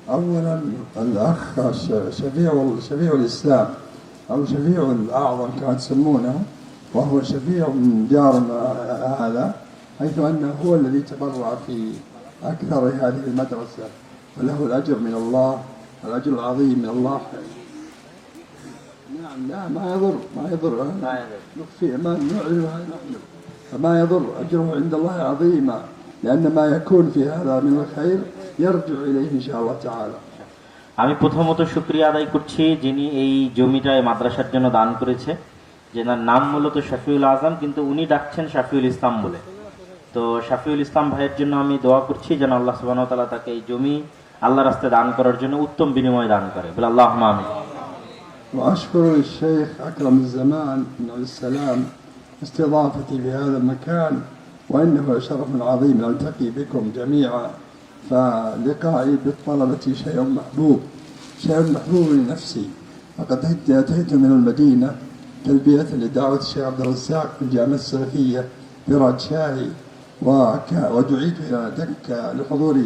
أولا الأخ شفيع الإسلام أو شفيع الأعظم كما تسمونه، وهو شفيع من جارنا هذا، حيث أنه هو الذي تبرع في أكثر هذه المدرسة، وله الأجر من الله، الأجر العظيم من الله. نعم، لا ما يضر نخفي ما نعلنها نحن، فما يضر، أجره عند الله عظيما، لأن ما يكون في هذا من الخير يرجع إليه إن شاء الله تعالى. আমি প্রথমত শুকরিয়া আদায় করছি যিনি এই জমিটা মাদ্রাসার জন্য দান করেছে, যেনার নাম মূলত শফিউল আজম, কিন্তু উনি ডাকছেন শফিউল ইসলাম বলে। তো শফিউল ইসলাম ভাইয়ের জন্য আমি দোয়া করছি যেন আল্লাহ সুবহানাহু ওয়া তাআলা তাকে এই জমি আল্লাহর রাস্তায় দান করার জন্য উত্তম বিনিময় দান করে, বলে আল্লাহুম্মা আমিন। وأشكر الشيخ أكرم الزمان بن عبد السلام استضافتي في هذا المكان، وإنه شرف عظيم ألتقي بكم جميعا، فلقائي بالطلبة شيء محبوب لنفسي. فقد أتيت من المدينة تلبية لدعوة الشيخ عبد الرزاق في الجامعة السلفية في رادشاهي، ودعيت إلى دكة لحضور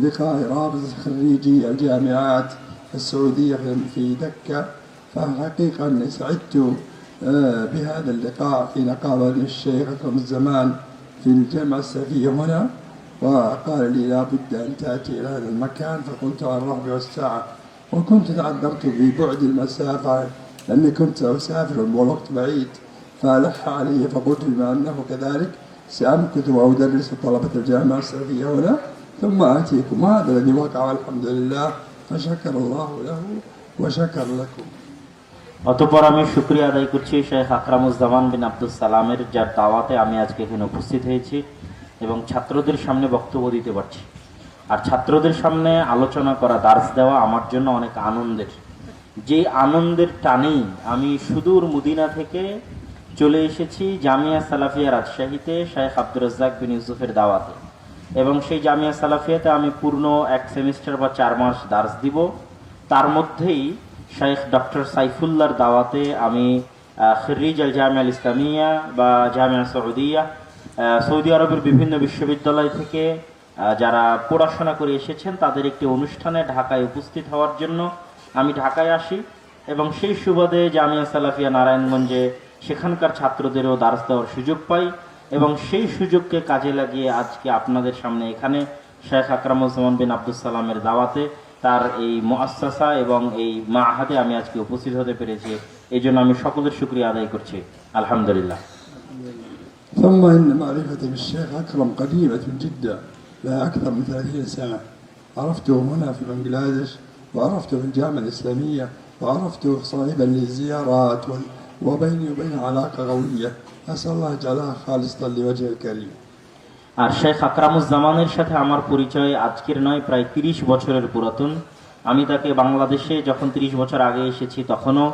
لقاء رابطة خريجي الجامعات السعودية في دكة، فحقيقة أني سعدت بهذا اللقاء في نقابة الشيخ أكرم الزمان في الجامعة السلفية هنا، وقال لي لا بد أن تأتي إلى هذا المكان، فقلت على الرحب والسعة، وكنت تعذرت ببعد المسافة لأني كنت أسافر والوقت بعيد، فألح علي فقلت بما أنه كذلك سأمكث وأدرس طلبة الجامعة السلفية هنا ثم آتيكم، وهذا الذي وقع الحمد لله، فشكر الله له وشكر لكم. অতঃপর আমি শুকরিয়া আদায় করছি শেখ আকরামুজ্জামান বিন আব্দুল সালামের, যার দাওয়াতে আমি আজকে এখানে উপস্থিত হয়েছি এবং ছাত্রদের সামনে বক্তব্য দিতে পারছি। আর ছাত্রদের সামনে আলোচনা করা, দার্স দেওয়া আমার জন্য অনেক আনন্দের। যে আনন্দের টানেই আমি সুদূর মদিনা থেকে চলে এসেছি জামিয়া সালাফিয়া রাজশাহীতে শেখ আব্দুর রাজ্জাক বিন ইউসুফের দাওয়াতে, এবং সেই জামিয়া সালাফিয়াতে আমি পূর্ণ 1 সেমিস্টার বা 4 মাস দার্স দিব। তার মধ্যেই শেখ ডক্টর সাইফুল্লাহর দাওয়াতে আমি খরিজ আল জামিয়া আল ইসলামিয়া বা জামিয়া সৌদিয়া, সৌদি আরবের বিভিন্ন বিশ্ববিদ্যালয় থেকে যারা পড়াশোনা করে এসেছেন তাদের একটি অনুষ্ঠানে ঢাকায় উপস্থিত হওয়ার জন্য আমি ঢাকায় আসি, এবং সেই সুবাদে জামিয়া সালাফিয়া নারায়ণগঞ্জে সেখানকার ছাত্রদেরও দার্স দেওয়ার সুযোগ পাই, এবং সেই সুযোগকে কাজে লাগিয়ে আজকে আপনাদের সামনে এখানে শেখ আকরামুজ্জামান বিন আব্দুল সালামের দাওয়াতে তার এই মুআসসাসা এবং এই মাআহাদে আমি আজকে উপস্থিত হতে পেরেছি। এই জন্য আমি সকলের শুকরিয়া আদায় করছি, আলহামদুলিল্লাহ। ثم إن معرفتي بالشيخ أكرم قديمة جدا، لها أكثر من 30 سنة. عرفته هنا في بنغلاديش، وعرفته في الجامعة الإسلامية، وعرفته صاحبا للزيارات، وبيني وبينه علاقة قوية، أسأل الله يجعلها خالصة لوجهه الكريم. আর শেখ আকরামুজ্জামানের সাথে আমার পরিচয় আজকের নয়, প্রায় 30 বছরের পুরাতন। আমি তাকে বাংলাদেশে যখন 30 বছর আগে এসেছি তখনও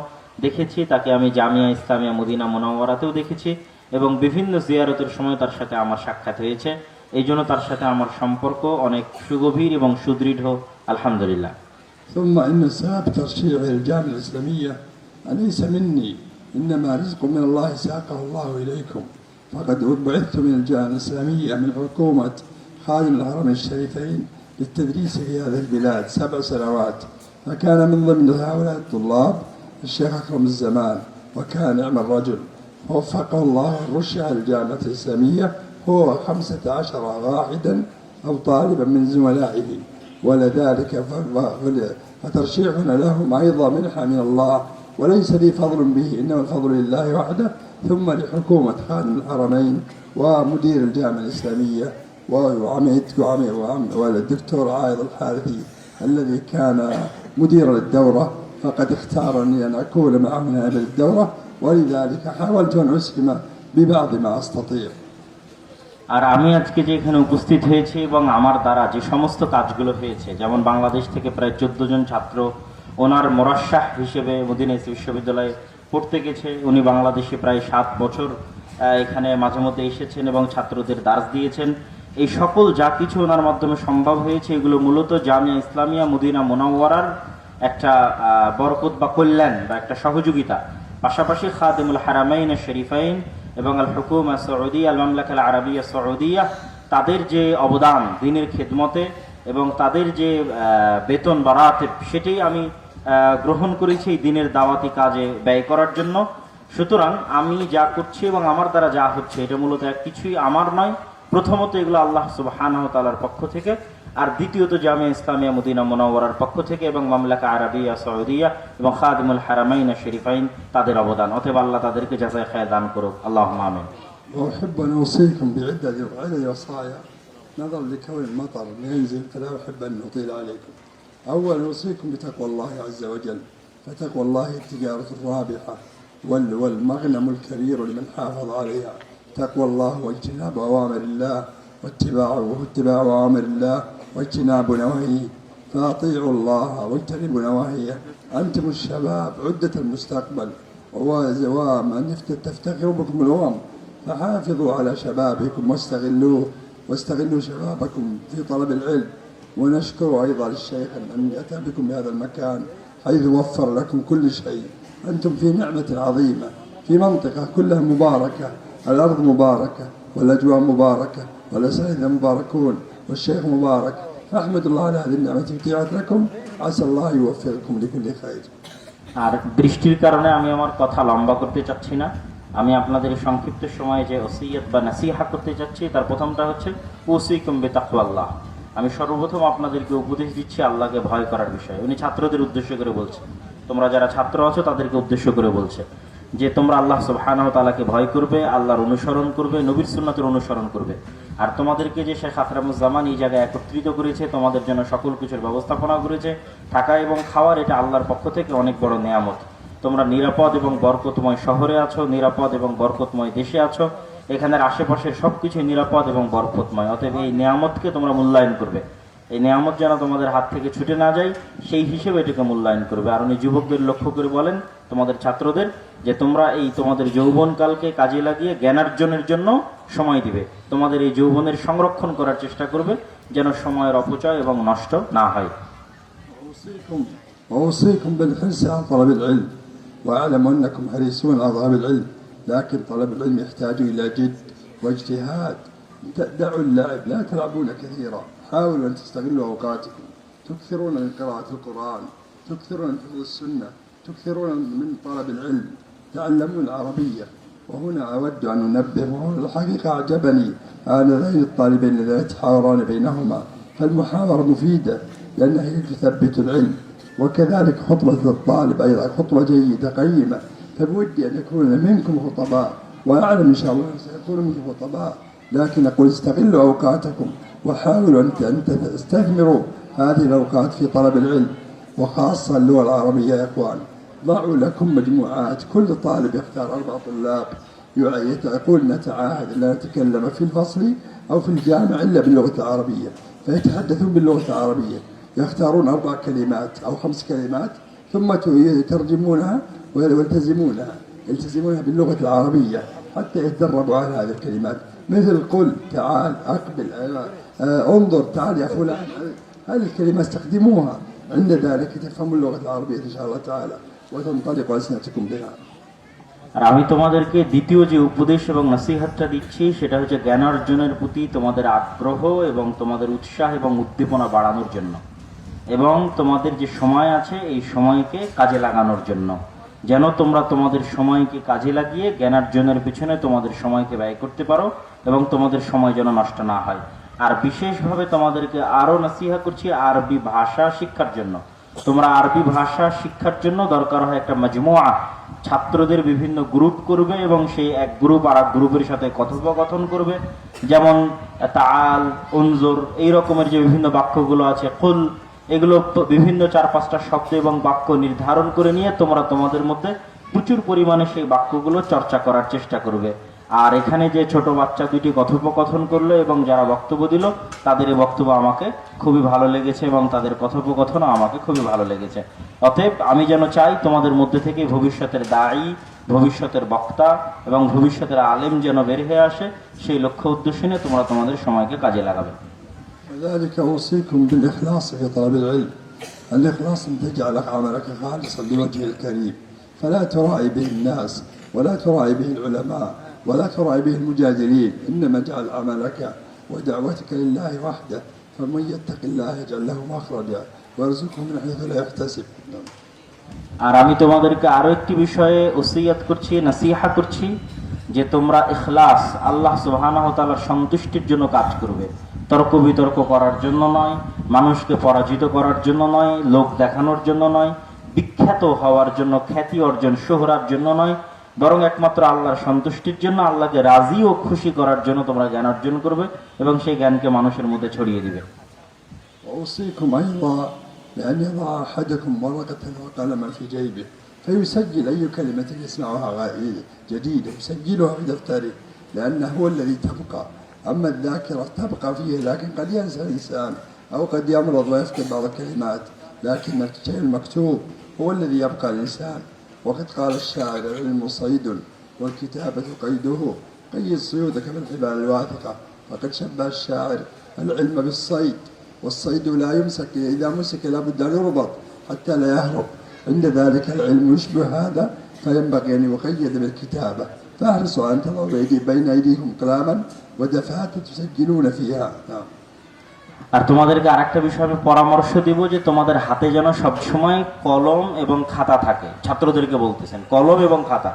দেখেছি, তাকে আমি জামিয়া ইসলামিয়া মদিনা মুনাওয়ারাতেও দেখেছি, এবং বিভিন্ন জিয়ারতের সময় তার সাথে আমার সাক্ষাৎ হয়েছে। এই জন্য তার সাথে আমার সম্পর্ক অনেক সুগভীর এবং সুদৃঢ়, আলহামদুলিল্লাহ। ثم إن سبب ترشيحي للجامعة الإسلامية ليس مني، إنما رزق من الله ساقه الله إليكم، فقد بعثت من الجامعة الإسلامية من حكومة خادم الحرمين الشريفين للتدريس في هذه البلاد 7 سنوات، فكان من ضمن هؤلاء الطلاب الشيخ أكرم الزمان، وكان نعم الرجل، ووفقه الله ورشح الجامعة الإسلامية هو 15 واحدا أو طالبا من زملائه، ولذلك فترشيحنا لهم أيضا منحة من الله، وليس لي فضل به، إنما الفضل لله وحده، ثم لحكومة خادم الحرمين ومدير الجامعة الإسلامية والدكتور عايض الحارثي الذي كان مدير للدورة، فقد اختارني أن أكون معهم هذه الدورة، ولذلك حاولت أن أسهم ببعض ما أستطيع. আর আমি আজকে যে এখানে উপস্থিত হয়েছি এবং আমার দ্বারা যে সমস্ত কাজগুলো হয়েছে, যেমন বাংলাদেশ থেকে প্রায় 14 জন ছাত্র ওনার মোরাশাহ হিসেবে মদিনা বিশ্ববিদ্যালয়ে পড়তে গেছে। উনি বাংলাদেশে প্রায় 7 বছর এখানে মাঝে মধ্যে এসেছেন এবং ছাত্রদের দার্স দিয়েছেন। এই সকল যা কিছু ওনার মাধ্যমে সম্ভব হয়েছে, এগুলো মূলত জামিয়া ইসলামিয়া মদিনা মুনাওয়ারার একটা বরকত বা কল্যাণ বা একটা সহযোগিতা। পাশাপাশি খাদিমুল হারামাইন শরীফাইন এবং আল হুকুমা সৌদিয়া আল মামলাকা আল আরাবিয়া সৌদিয়া, তাদের যে অবদান দিনের খেদমতে এবং তাদের যে বেতন বা রাতেব সেটাই আমি গ্রহণ করেছি এই দিনের দাওয়াতি কাজে ব্যয় করার জন্য। সুতরাং আমি যা করছি এবং আমার দ্বারা যা হচ্ছে এটা মূলত এক কিছুই আমার নয়। প্রথমত এগুলো আল্লাহ সুবহানাহু ওয়া তাআলার পক্ষ থেকে, আর দ্বিতীয়ত জামিয়া ইসলামিয়া মদিনা মুনাওয়ারার পক্ষ থেকে এবং মামলাকা আরাবিয়া সৌদিয়া এবং খাদিমুল হারামাইন শরীফাইন তাদের অবদান। অতএব আল্লাহ তাদেরকে জাযায়ে খায়র দান করুক, আল্লাহুম্মা আমিন। وأحب أن أوصيكم بعدة وصايا نظرا لكون المطر ينزل فلا أحب أن أطيل عليكم. أولا أوصيكم بتقوى الله عز وجل، فتقوى الله التجارة الرابحة والمغنم الكبير لمن حافظ عليها. تقوى الله واجتناب أوامر الله واتباع أوامر الله واجتناب نواهيه، فأطيعوا الله واجتنبوا نواهيه. أنتم الشباب عدة المستقبل ومن تفتخروا بكم الأمم، فحافظوا على شبابكم واستغلوا شبابكم في طلب العلم. ونشكر أيضا الشيخ أن أتى بكم بهذا المكان حيث وفر لكم كل شيء. أنتم في نعمة عظيمة في منطقة كلها مباركة، الأرض مباركة والأجواء مباركة والأساتذة مباركون والشيخ مبارك، فأحمد الله على هذه النعمة ابتعت لكم، عسى الله يوفقكم لكل خير. আর বৃষ্টির কারণে আমি আমার কথা লম্বা করতে চাচ্ছি না। আমি আপনাদের সংক্ষিপ্ত সময়ে যে ওসিয়ত বা নাসিহা করতে চাচ্ছি তার প্রথমটা হচ্ছে উসিকুম বিতাকওয়াল্লাহ। আমি সর্বপ্রথম আপনাদেরকে উপদেশ দিচ্ছি আল্লাহকে ভয় করার বিষয়ে। উনি ছাত্রদের উদ্দেশ্য করে বলছে, তোমরা যারা ছাত্র আছো তাদেরকে উদ্দেশ্য করে বলছে যে তোমরা আল্লাহ সুবহানাহু ওয়া তাআলাকে ভয় করবে, আল্লাহর অনুসরণ করবে, নবীর সুন্নাতের অনুসরণ করবে। আর তোমাদেরকে যে শেখ আকরামুজ্জামান এই জায়গায় একত্রিত করেছে, তোমাদের জন্য সকল কিছুর ব্যবস্থাপনা করেছে, থাকা এবং খাওয়ার, এটা আল্লাহর পক্ষ থেকে অনেক বড় নেয়ামত। তোমরা নিরাপদ এবং বরকতময় শহরে আছো, নিরাপদ এবং বরকতময় দেশে আছো, এখানের আশেপাশের সবকিছু নিরাপদ এবং বরকতময়। অতএব এই নেয়ামতকে তোমরা মূল্যায়ন করবে। এই নেয়ামত যেন তোমাদের হাত থেকে ছুটে না যায় সেই হিসেবে এটাকে মূল্যায়ন করবে। আর উনি যুবকদের লক্ষ্য করে বলেন, তোমাদের ছাত্রদের, যে তোমরা এই তোমাদের যৌবনকালকে কাজে লাগিয়ে জ্ঞানার্জনের জন্য সময় দিবে। তোমাদের এই যৌবনের সংরক্ষণ করার চেষ্টা করবে যেন সময়ের অপচয় এবং নষ্ট না হয়। وأوصيكم بالحرص على طلب العلم، وأعلم أنكم حريصون على طلب العلم، لكن طلب العلم يحتاج إلى جد واجتهاد. دعوا اللعب، لا تلعبون كثيرا، حاولوا أن تستغلوا أوقاتكم، تكثرون من قراءة القرآن، تكثرون من حفظ السنة، تكثرون من طلب العلم، تعلموا العربية. وهنا أود أن أنبه، وهنا الحقيقة أعجبني هذين الطالبين الذين يتحاورون بينهما، فالمحاورة مفيدة لأنها تثبت العلم، وكذلك خطبة الطالب أيضا خطبة جيدة قيمة. فبودي أن يكون منكم خطباء، وأعلم إن شاء الله سيكون منكم خطباء، لكن أقول استغلوا أوقاتكم وحاولوا أن تستثمروا هذه الأوقات في طلب العلم، وخاصة اللغة العربية يا إخوان. ضعوا لكم مجموعات، كل طالب يختار 4 طلاب، يقول نتعاهد لا نتكلم في الفصل أو في الجامع إلا باللغة العربية، فيتحدثون باللغة العربية، يختارون 4 كلمات أو 5 كلمات ثم يترجمونها ويلتزمونها باللغة العربية حتى يتدربوا على هذه الكلمات، مثل قل، تعال، أقبل، انظر، تعال يا فلان. هذه الكلمة استخدموها، عند ذلك تفهموا اللغة العربية إن شاء الله تعالى وتنطلق ألسنتكم بها. আর আমি তোমাদেরকে দ্বিতীয় যে উপদেশ এবং নসিহতটা দিচ্ছি সেটা হচ্ছে জ্ঞানার্জনের প্রতি তোমাদের আগ্রহ এবং তোমাদের উৎসাহ এবং উদ্দীপনা বাড়ানোর জন্য, এবং তোমাদের যে সময় আছে এই সময়কে কাজে লাগানোর জন্য। যেন তোমরা তোমাদের সময়কে কাজে লাগিয়ে জ্ঞানার্জনের পিছনে তোমাদের সময়কে ব্যয় করতে পারো এবং তোমাদের সময় যেন নষ্ট না হয়। আর বিশেষভাবে তোমাদেরকে আরও নসিহা করছি আরবি ভাষা শিক্ষার জন্য। তোমরা আরবি ভাষা শিক্ষার জন্য দরকার হয় একটা মজমুআ, ছাত্রদের বিভিন্ন গ্রুপ করবে এবং সেই এক গ্রুপ আর এক গ্রুপের সাথে কথোপকথন করবে। যেমন তাআল, উনজুর, এই রকমের যে বিভিন্ন বাক্যগুলো আছে, কুল, এগুলো বিভিন্ন 4-5টা শব্দ এবং বাক্য নির্ধারণ করে নিয়ে তোমরা তোমাদের মধ্যে প্রচুর পরিমাণে সেই বাক্যগুলো চর্চা করার চেষ্টা করবে। আর এখানে যে ছোট বাচ্চা 2টি কথোপকথন করলো এবং যারা বক্তব্য দিল তাদের এই বক্তব্য আমাকে খুবই ভালো লেগেছে এবং তাদের কথোপকথনও আমাকে খুবই ভালো লেগেছে। অতএব আমি যেন চাই তোমাদের মধ্যে থেকে ভবিষ্যতের দায়ী, ভবিষ্যতের বক্তা এবং ভবিষ্যতের আলেম যেন বের হয়ে আসে, সেই লক্ষ্য উদ্দেশ্য নিয়ে তোমরা তোমাদের সময়কে কাজে লাগাবে। وذلك أوصيكم بالإخلاص في طلب العلم. الإخلاص أن تجعل عملك خالصا لوجه الكريم، فلا ترائي به الناس ولا ترائي به العلماء ولا ترائي به المجادلين، إنما اجعل عملك ودعوتك لله وحده، فمن يتق الله يجعل له مخرجا ويرزقه من حيث لا يحتسب. আর আমি তোমাদেরকে আরো একটি বিষয়ে ওসিয়ত করছি, নসিহা করছি, যে তোমরা ইখলাস, আল্লাহ সুবহানাহু ওয়া তাআলার সন্তুষ্টির জন্য কাজ করবে। তর্ক বিতর্ক করার জন্য নয়, মানুষকে পরাজিত করার জন্য নয়, লোক দেখানোর জন্য নয়, বিখ্যাত হওয়ার জন্য, খ্যাতি অর্জন শোহরার জন্য নয়, বরং একমাত্র আল্লাহর সন্তুষ্টির জন্য, আল্লাহকে রাজি ও খুশি করার জন্য তোমরা জ্ঞান অর্জন করবে এবং সেই জ্ঞানকে মানুষের মধ্যে ছড়িয়ে দিবে। وأوصيكم أيضا بأن يضع أحدكم ورقة وقلما في جيبه فيسجل أي كلمة يسمعها جديدة، يسجلها في دفتره، لأنه هو الذي تبقى. أما الذاكرة تبقى فيه، لكن قد ينسى الإنسان أو قد يمرض ويفقد بعض الكلمات، لكن الشيء المكتوب هو الذي يبقى الإنسان. وقد قال الشاعر: العلم صيد والكتابة قيده، قيد صيودك بالحبال الواثقة. وقد شبه الشاعر العلم بالصيد، والصيد لا يمسك، إذا مسك لابد أن يربط حتى لا يهرب. عند ذلك العلم يشبه هذا، فينبغي أن يقيد بالكتابة. فاحرصوا أن تضعوا بين أيديكم قلاما ودفاتر تسجلون فيها. আর তোমাদেরকে আরেকটা বিষয় আমি পরামর্শ দিব, যে তোমাদের হাতে যেন সবসময় কলম এবং খাতা থাকে। ছাত্রদেরকে বলতেছেন কলম এবং খাতা,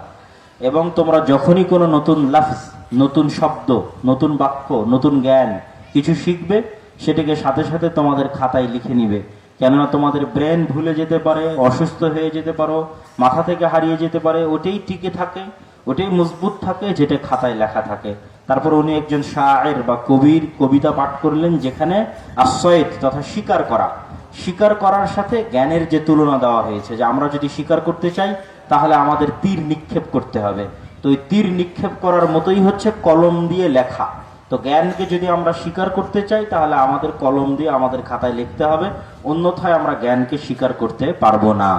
এবং তোমরা যখনই কোনো নতুন লফজ, নতুন শব্দ, নতুন বাক্য, নতুন জ্ঞান কিছু শিখবে, সেটাকে সাথে সাথে তোমাদের খাতায় লিখে নিবে। কেননা তোমাদের ব্রেন ভুলে যেতে পারে, অসুস্থ হয়ে যেতে পারো, মাথা থেকে হারিয়ে যেতে পারে। ওটাই টিকে থাকে, ওটাই মজবুত থাকে যেটা খাতায় লেখা থাকে। তারপর উনি একজন শায়ের বা কবির কবিতা পাঠ করলেন, যেখানে আসয়দ তথা শিকার করার সাথে জ্ঞানের যে তুলনা দেওয়া হয়েছে, যে আমরা যদি শিকার করতে চাই তাহলে আমাদের তীর নিক্ষেপ করতে হবে। তো ওই তীর নিক্ষেপ করার মতোই হচ্ছে কলম দিয়ে লেখা। তো জ্ঞানকে যদি আমরা স্বীকার করতে চাই তাহলে আমাদের কলম দিয়ে আমাদের খাতায় লিখতে হবে, অন্যথায় আমরা জ্ঞানকে স্বীকার করতে পারবো না।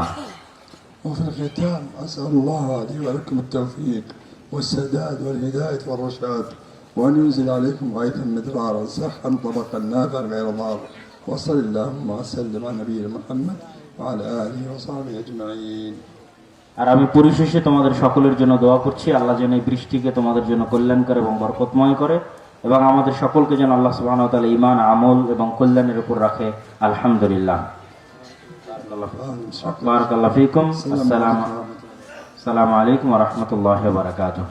وفي الختام أسأل الله لي ولكم التوفيق والسداد والهداية والرشاد، وأن ينزل عليكم غيثا مدرارا سحا طبقا نافعا غير ضار، وصل اللهم وسلم على نبينا محمد وعلى آله وصحبه أجمعين. আর আমি পরিশেষে তোমাদের সকলের জন্য দোয়া করছি, আল্লাহ যেন এই বৃষ্টিকে তোমাদের জন্য কল্যাণকর এবং বরকতময় করে, এবং আমাদের সকলকে যেন আল্লাহ সুবহানাহু ওয়া তাআলা ঈমান, আমল এবং কল্যাণের উপর রাখে। আলহামদুলিল্লাহ। বারাকাল্লাহু ফীকুম। আসসালামু আলাইকুম ওয়া রাহমাতুল্লাহি ওয়া বারাকাতুহু।